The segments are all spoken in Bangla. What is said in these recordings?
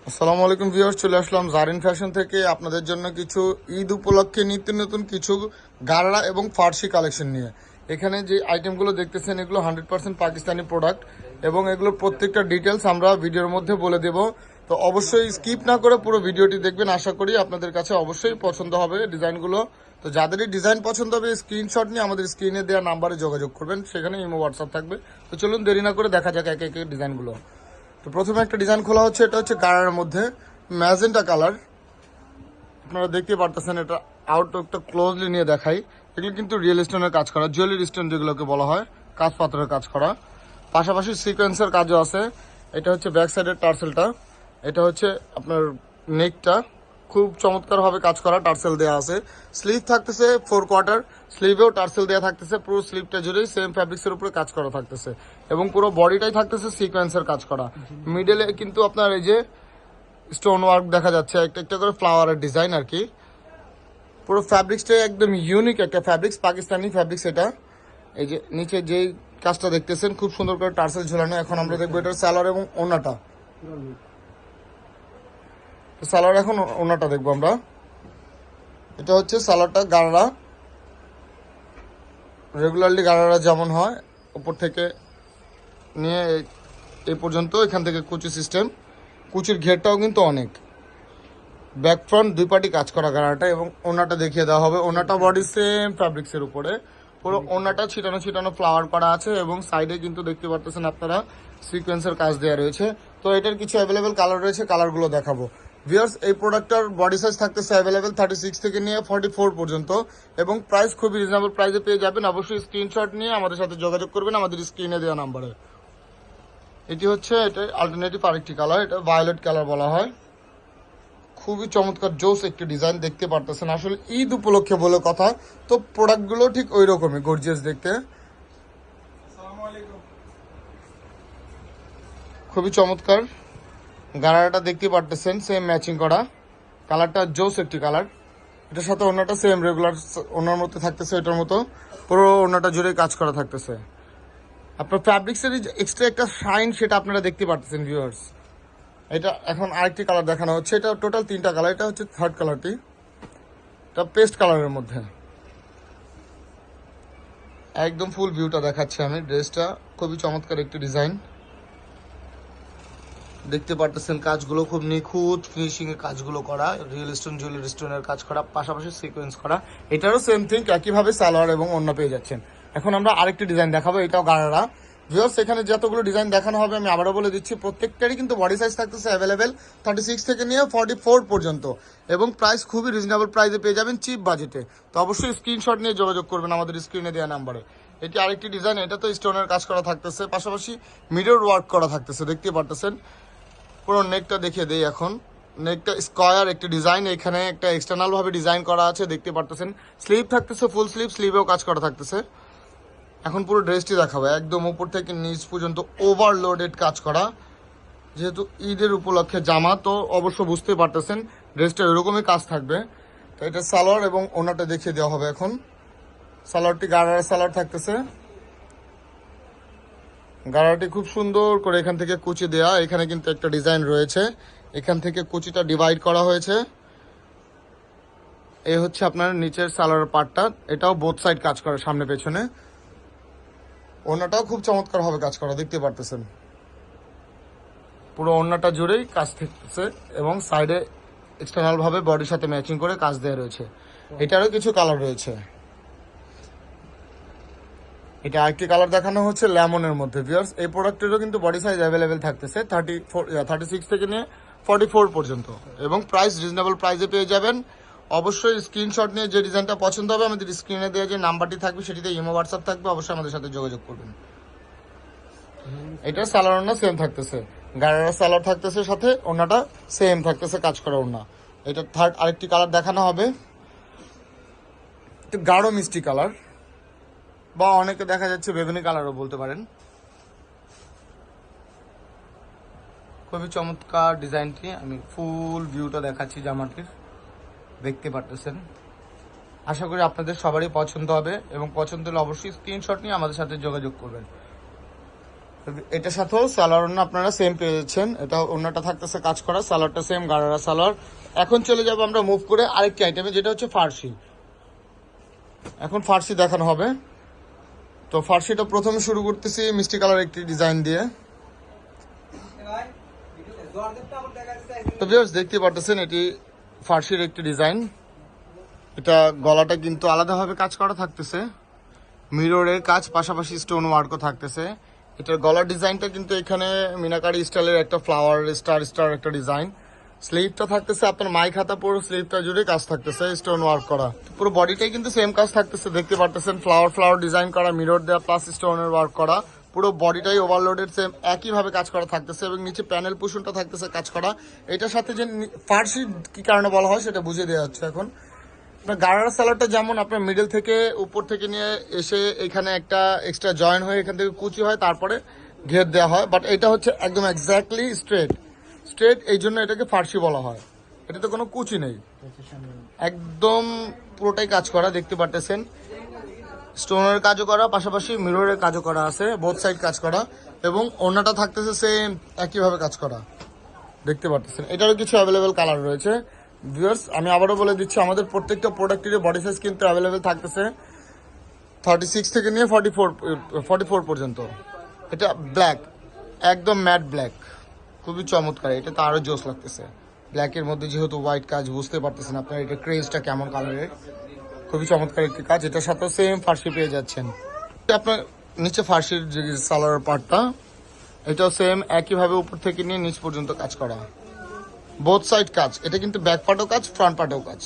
আসসালামু আলাইকুম ভিউয়ার্স, চলে আসলাম জারিন ফ্যাশন থেকে আপনাদের জন্য কিছু ঈদ উপলক্ষে নিত্য নতুন কিছু গাড়া এবং ফার্সি কালেকশন নিয়ে। এখানে যে আইটেমগুলো দেখতেছেন এগুলো 100% পাকিস্তানি প্রোডাক্ট এবং এগুলোর প্রত্যেকটা ডিটেলস আমরা ভিডিওর মধ্যে বলে দেব। তো অবশ্যই স্কিপ না করে পুরো ভিডিওটি দেখবেন, আশা করি আপনাদের কাছে অবশ্যই পছন্দ হবে ডিজাইনগুলো। তো যাদেরই ডিজাইন পছন্দ হবে স্ক্রিনশট নিয়ে আমাদের স্ক্রিনে দেওয়া নাম্বারে যোগাযোগ করবেন, সেখানে ইমো হোয়াটসঅ্যাপ থাকবে। তো চলুন দেরি না করে দেখা যাক একে একে ডিজাইনগুলো। তো প্রথমে একটা ডিজাইন খোলা হচ্ছে, এটা হচ্ছে গাড়ার মধ্যে ম্যাজেন্টা কালার। আপনারা দেখতে পারতেছেন, এটা আউটলুকটা ক্লোজলি নিয়ে দেখাই। এগুলো কিন্তু রিয়েল স্টোনের কাজ করা, জুয়েলারি স্টোন যেগুলোকে বলা হয়, কাজ পাথরের কাজ করা, পাশাপাশি সিকোয়েন্সের কাজও আছে। এটা হচ্ছে ব্যাক সাইডের টার্সেলটা, এটা হচ্ছে আপনার নেকটা, খুব চমৎকারভাবে কাজ করা টার্সেল দেওয়া আছে। স্লিভ থাকতেছে 4 কোয়ার্টার, স্লিভেও টার্সেল দেওয়া থাকতেছে, পুরো স্লিভটা জুড়েই সেম ফ্যাব্রিক্সের উপরে কাজ করা থাকতেছে এবং পুরো বডিটাই থাকতেছে সিকোয়েন্সের কাজ করা। মিডলে কিন্তু আপনার এই যে স্টোন ওয়ার্ক দেখা যাচ্ছে, একটা একটা করে ফ্লাওয়ারের ডিজাইন আর কি। পুরো ফ্যাব্রিক্সটাই একদম ইউনিক একটা ফ্যাব্রিক্স, পাকিস্তানি ফ্যাব্রিক্স এটা। এই যে নিচে যেই কাজটা দেখতেছেন খুব সুন্দর করে টার্সেল ঝোলানো। এখন আমরা দেখবো এটার সালোয়ার এবং ওনাটা। সালোয়ার এখন ওনাটা দেখবো আমরা। এটা হচ্ছে সালোয়ারটা গাড়া, রেগুলারলি গাড়ারা যেমন হয় উপর থেকে নিয়ে এই পর্যন্ত, এখান থেকে কুচি সিস্টেম। কুচির ঘেরটাও কিন্তু অনেক, ব্যাক ফ্রন্ট দুই পার্টি কাজ করা গাড়াটা। এবং ওনাটা দেখিয়ে দেওয়া হবে, ওনাটা বডি সেম ফ্যাব্রিক্সের উপরে, পুরো ওনাটা ছিটানো ছিটানো ফ্লাওয়ার করা আছে এবং সাইডে কিন্তু দেখতে পারতেছেন আপনারা সিকোয়েন্সের কাজ দেওয়া রয়েছে। তো এটার কিছু অ্যাভেলেবেল কালার রয়েছে, কালারগুলো দেখাবো। ভিউয়ার্স, এই প্রোডাক্টটার বডি সাইজ থাকতেছে অ্যাভেলেবেল 36 থেকে নিয়ে 44 পর্যন্ত এবং প্রাইস খুবই রিজনেবল প্রাইসে পেয়ে যাবেন। অবশ্যই স্ক্রিনশট নিয়ে আমাদের সাথে যোগাযোগ করবেন আমাদের স্ক্রিনে দেওয়া নাম্বারে। এটি হচ্ছে এটা অল্টারনেটিভ আরেকটি কালার, এটা ভায়োলেট কালার বলা হয়। খুবই চমৎকার জোস একটি ডিজাইন দেখতে পারতেছেন। আসলে ঈদ উপলক্ষে বলে কথা, তো প্রোডাক্টগুলো ঠিক ওই রকমই গর্জিয়াস দেখতে, খুবই চমৎকার। গাড়াটা দেখতে পারতেছেন সেম ম্যাচিং করা, কালারটা জোস একটি কালার। এটার সাথে ওনাটা সেম রেগুলার ওনার মতো থাকতেছে, এটার মতো পুরো ওনাটা জুড়ে কাজ করা থাকতেছে। আপনার ফ্যাব্রিক্সের এক্সট্রা একটা শাইন সেটা আপনারা দেখতে পারতেছেন ভিউয়ার্স। এটা এখন আরেকটি কালার দেখানো হচ্ছে, এটা টোটাল 3টা কালার। এটা হচ্ছে থার্ড কালারটি, এটা পেস্ট কালারের মধ্যে। একদম ফুল ভিউটা দেখাচ্ছি আমি। ড্রেসটা খুবই চমৎকার একটি ডিজাইন, দেখতে পারতেছেন কাজগুলো খুব নিখুঁত ফিনিশিং এর কাজগুলো করা, রিয়েল স্টোন জুয়েলারি স্টোনের কাজ করা, পাশাপাশি সিকোয়েন্স করা। এটারও সেম থিং, একইভাবে সালোয়ার এবং ওড়না পেয়ে যাচ্ছেন। এখন আমরা আরেকটি ডিজাইন দেখাবো, এটাও গাড়ারা। ভিউয়ার্স, এখানে যতগুলো ডিজাইন দেখানো হবে আমি আবারও বলে দিচ্ছি, প্রত্যেকটারই কিন্তু বডি সাইজ থাকতেছে অ্যাভেলেবেল 36 থেকে নিয়ে 44 পর্যন্ত এবং প্রাইস খুবই রিজনেবল প্রাইসে পেয়ে যাবেন চিপ বাজেটে। তো অবশ্যই স্ক্রিনশট নিয়ে যোগাযোগ করবেন আমাদের স্ক্রিনে দেওয়া নাম্বারে। এটি আরেকটি ডিজাইন, এটা তো স্টোনের কাজ করা থাকতেছে, পাশাপাশি মিরর ওয়ার্ক করা থাকতেছে, দেখতে পারতেছেন। পুরো নেকটা দেখিয়ে দেই এখন। নেকটা স্কয়ার একটি ডিজাইন, এখানে একটা এক্সটার্নাল ভাবে ডিজাইন করা আছে, দেখতে পারতেছেন। স্লিভ থাকতেছে ফুল স্লিভ, স্লিভেও কাজ করা থাকতেছে। এখন পুরো ড্রেসটি দেখাবো, একদম উপর থেকে নিচ পর্যন্ত ওভারলোডেড কাজ করা। যেহেতু ঈদের উপলক্ষে জামা, তো অবশ্য বুঝতে পারতেছেন ড্রেসটা এরকমই কাজ থাকবে। তো এটা সালোয়ার এবং ওনাটা দেখিয়ে দেওয়া হবে এখন। সালোয়ারটি গাড়ার সালোয়ার থাকতেছে, গাড়াটি খুব সুন্দর করে এখান থেকে কুচি দেয়া। এখানে কিন্তু একটা ডিজাইন রয়েছে, এখান থেকে কুচিটা ডিভাইড করা হয়েছে। এই হচ্ছে আপনার নিচের সালোয়ার পার্টটা, এটাও বোথ সাইড কাজ করা, সামনে পেছনে। ওড়নাটাও খুব চমৎকার ভাবে কাজ করা, দেখতে পারতেছেন। পুরো ওড়নাটা জুড়েই কাজ থাকতেছে এবং সাইডে এক্সটার্নাল ভাবে বডির সাথে ম্যাচিং করে কাজ দেওয়া রয়েছে। এটারও কিছু কালার রয়েছে। এটা আরেকটি কালার দেখানো হচ্ছে লেমনের মধ্যে। ভিউয়ার্স, এই প্রোডাক্টেরও কিন্তু বডি সাইজ অ্যাভেলেবেল থাকতেছে 36 থেকে নিয়ে 44 পর্যন্ত এবং প্রাইস রিজনেবল প্রাইসে পেয়ে যাবেন। অবশ্যই স্ক্রিনশট নিয়ে যে ডিজাইনটা পছন্দ হবে আমাদের স্ক্রিনে দেওয়া যে নাম্বারটি থাকবে সেটিতে ইমো হোয়াটসঅ্যাপ থাকবে, অবশ্যই আমাদের সাথে যোগাযোগ করবেন। এটা সালোয়ার ওড়না সেম থাকতেছে, গাড়ারা সালোয়ার থাকতেছে, সাথে ওড়নাটা সেম থাকতেছে কাজ করা ওড়না। এটা থার্ড আরেকটি কালার দেখানো হবে, একটু গাঢ় মিষ্টি কালার বা অনেকে দেখা যাচ্ছে বেগুনি কালারও বলতে পারেন। খুবই চমৎকার ডিজাইনটি, আমি ফুল ভিউটা দেখাচ্ছি জামাটির, দেখতে পারতেছেন। আশা করি আপনাদের সবারই পছন্দ হবে এবং পছন্দ হলে অবশ্যই স্ক্রিনশট নিয়ে আমাদের সাথে যোগাযোগ করবেন। এটার সাথেও সালোয়ার ওড়না আপনারা সেম পেয়ে যাচ্ছেন। এটা ওড়নাটা থাকতেছে কাজ করা, সালোয়ারটা সেম গারারা সালোয়ার। এখন চলে যাবো আমরা মুভ করে আরেকটি আইটেমে, যেটা হচ্ছে ফার্সি। এখন ফার্সি দেখানো হবে। তো ফার্সিটা প্রথমে শুরু করতেছি মিষ্টি কালার একটি ডিজাইন দিয়ে। তো ভিউয়ার্স দেখতে পারতেছেন এটি ফার্সির একটি ডিজাইন। এটা গলাটা কিন্তু আলাদাভাবে কাজ করা থাকতেছে, মিররের কাজ, পাশাপাশি স্টোন ওয়ার্কও থাকতেছে। এটার গলার ডিজাইনটা কিন্তু এখানে মিনাকারি স্টাইলের একটা ফ্লাওয়ার স্টার একটা ডিজাইন। স্লিভটা থাকতেছে আপনার মাই খাতা, পুরো স্লিভটা জুড়ে কাজ থাকতেছে স্টোন ওয়ার্ক করা। পুরো বডিটাই কিন্তু সেম কাজ থাকতেছে, দেখতে পারতেছেন ফ্লাওয়ার ডিজাইন করা, মিরর দেওয়া প্লাস স্টোনের ওয়ার্ক করা। পুরো বডিটাই ওভারলোডেড সেম একইভাবে কাজ করা থাকতেছে এবং নিচে প্যানেল পুশনটা থাকতেছে কাজ করা। এটার সাথে যে ফার্সি কি কারণে বলা হয় সেটা বুঝিয়ে দেওয়া হচ্ছে এখন। আপনার গারারা সালোয়ারটা যেমন আপনার মিডল থেকে উপর থেকে নিয়ে এসে এখানে একটা এক্সট্রা জয়েন হয়ে এখান থেকে কুচি হয়, তারপরে ঘের দেওয়া হয়, বাট এটা হচ্ছে একদম এক্স্যাক্টলি স্ট্রেট, এই জন্য এটাকে ফার্সি বলা হয়। এটাতে কোনো কুচি নেই, একদম পুরোটাই কাজ করা, দেখতে পারতেছেন স্টোনের কাজও করা, পাশাপাশি মিররের কাজও করা আছে, বোথ সাইড কাজ করা, এবং ওড়নাটা থাকতেছে সেম একইভাবে কাজ করা, দেখতে পারতেছেন। এটারও কিছু অ্যাভেলেবেল কালার রয়েছে। ভিউয়ার্স আমি আবারও বলে দিচ্ছি, আমাদের প্রত্যেকটা প্রোডাক্টের বডি সাইজ কিন্তু অ্যাভেলেবেল থাকতেছে 36 থেকে নিয়ে 44 পর্যন্ত। এটা ব্ল্যাক, একদম ম্যাট ব্ল্যাক, খুবই চমৎকার। এটা তো আরো জোস লাগতেছে, ব্ল্যাকের মধ্যে যেহেতু হোয়াইট কাজ, বুঝতে পারতেছেন আপনার এটা ক্রেজটা কেমন কালারের, খুবই চমৎকার একটি কাজ। এটার সাথে সেম ফার্সি পেয়ে যাচ্ছেন। আপনার নিচে ফার্সির যে সালোয়ার পার্টটা, এটাও সেম একইভাবে উপর থেকে নিয়ে নিচ পর্যন্ত কাজ করা, বোথ সাইড কাজ। এটা কিন্তু ব্যাক পার্টও কাজ, ফ্রন্ট পার্টও কাজ,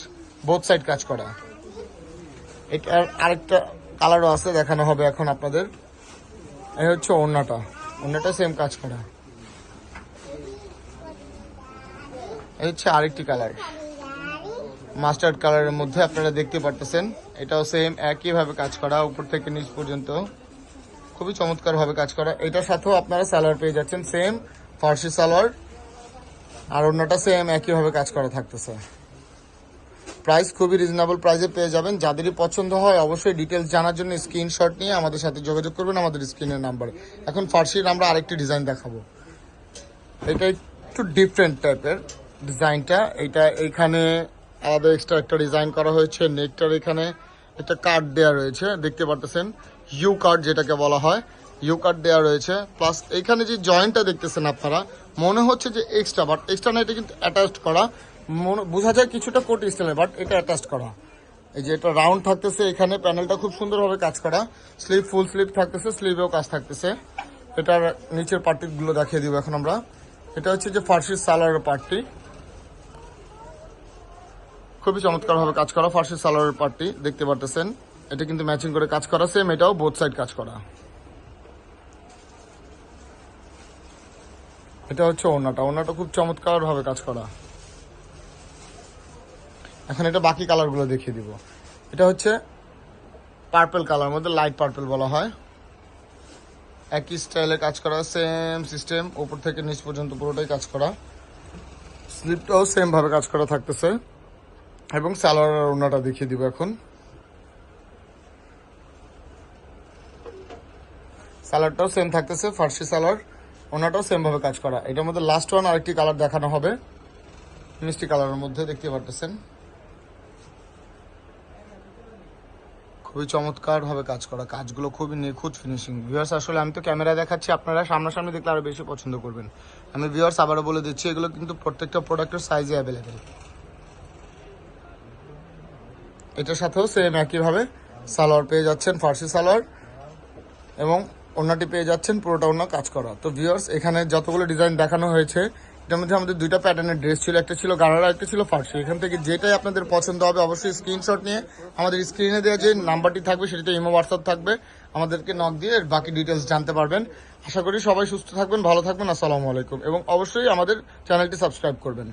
বোথ সাইড কাজ করা। এটার আরেকটা কালারও আছে, দেখানো হবে এখন আপনাদের। এই হচ্ছে ওড়নাটা সেম কাজ করা। এই হচ্ছে আরেকটি কালার, মাস্টার্ড কালারের মধ্যে আপনারা দেখতে পারতেছেন। এটাও সেম একইভাবে কাজ করা, উপর থেকে নিচ পর্যন্ত খুবই চমৎকার ভাবে কাজ করা। এটার সাথেও আপনারা সালোয়ার পেয়ে যাচ্ছেন সেম ফার্সি সালোয়ার, আর অন্যটা সেম একইভাবে কাজ করা থাকতেছে। প্রাইস খুবই রিজনেবল প্রাইসে পেয়ে যাবেন। যাদেরই পছন্দ হয় অবশ্যই ডিটেলস জানার জন্য স্ক্রিনশট নিয়ে আমাদের সাথে যোগাযোগ করবেন আমাদের স্ক্রিনের নাম্বারে। এখন ফার্সির আমরা আরেকটি ডিজাইন দেখাবো। এটা একটু ডিফারেন্ট টাইপের ডিজাইনটা। এটা এইখানে আলাদা এক্সট্রা একটা ডিজাইন করা হয়েছে, নেকটার এখানে একটা কাট দেওয়া রয়েছে, দেখতে পারতেছেন ইউ কাট যেটাকে বলা হয়, ইউ কাট দেওয়া রয়েছে। প্লাস এখানে যে জয়েন্টটা দেখতেছেন আপনারা, মনে হচ্ছে যে এক্সট্রা, বাট এক্সট্রা না, এটা কিন্তু অ্যাটাচড করা, বোঝা যায় কিছুটা কোট স্টাইলের, বাট এটা অ্যাটাচড করা। এই যে এটা রাউন্ড থাকতেছে, এখানে প্যানেলটা খুব সুন্দরভাবে কাজ করা, স্লিভ ফুল স্লিভ থাকতেছে, স্লিভেও কাজ থাকতেছে। এটার নিচের পার্টিগুলো দেখিয়ে দিব এখন আমরা। এটা হচ্ছে যে ফার্সির সালোয়ারের পার্টটি, খুবই চমৎকার ভাবে কাজ করা ফার্সি সালোয়ারের পার্টটি, দেখতে পারতেছেন। এটা কিন্তু ম্যাচিং করে কাজ করা সেম, এটাও বোথ সাইড কাজ করা। এটা হচ্ছে ওড়নাটা খুব চমৎকার ভাবে কাজ করা। এখন এটা বাকি কালারগুলো দেখিয়ে দিব। এটা হচ্ছে পার্পল কালার মধ্যে, লাইট পার্পল বলা হয়, একই স্টাইলে কাজ করা, সেম সিস্টেম, উপর থেকে নিচ পর্যন্ত পুরোটাই কাজ করা। স্লিপটাও সেম ভাবে কাজ করা থাকতেছে, এবং সালোয়ার আর ওড়নাটা দেখিয়ে দিব এখন। সালোয়ারটাও সেম থাকতেছে ফার্সি সালোয়ার, ওড়নাটাও সেম ভাবে কাজ করা। এটার মধ্যে লাস্ট ওয়ান আরেকটি কালার দেখানো হবে, মিষ্টি কালারের মধ্যে, দেখতে পারতেছেন খুবই চমৎকার ভাবে কাজ করা, কাজগুলো খুবই নিখুঁত ফিনিশিং। ভিউয়ার্স আসলে আমি তো ক্যামেরা দেখাচ্ছি, আপনারা সামনাসামনি দেখলে আরো বেশি পছন্দ করবেন। আমি ভিউয়ার্স আবারও বলে দিচ্ছি, এগুলো কিন্তু প্রত্যেকটা প্রোডাক্টের সাইজে অ্যাভেলেবেল। এটার সাথেও সেম একইভাবে সালোয়ার পেয়ে যাচ্ছেন ফার্সি সালোয়ার, এবং ওড়নাটি পেয়ে যাচ্ছেন পুরোটা ওড়না কাজ করা। তো ভিউয়ার্স এখানে যতগুলো ডিজাইন দেখানো হয়েছে, এটার মধ্যে আমাদের দুইটা প্যাটার্নের ড্রেস ছিল, একটা ছিল গারারা, একটা ছিল ফার্সি। এখান থেকে যেটাই আপনাদের পছন্দ হবে অবশ্যই স্ক্রিনশট নিয়ে আমাদের স্ক্রিনে দেওয়া যে নাম্বারটি থাকবে সেটাতে ইমো হোয়াটসঅ্যাপ থাকবে, আমাদেরকে নক দিয়ে বাকি ডিটেলস জানতে পারবেন। আশা করি সবাই সুস্থ থাকবেন, ভালো থাকবেন। আসসালামু আলাইকুম, এবং অবশ্যই আমাদের চ্যানেলটি সাবস্ক্রাইব করবেন।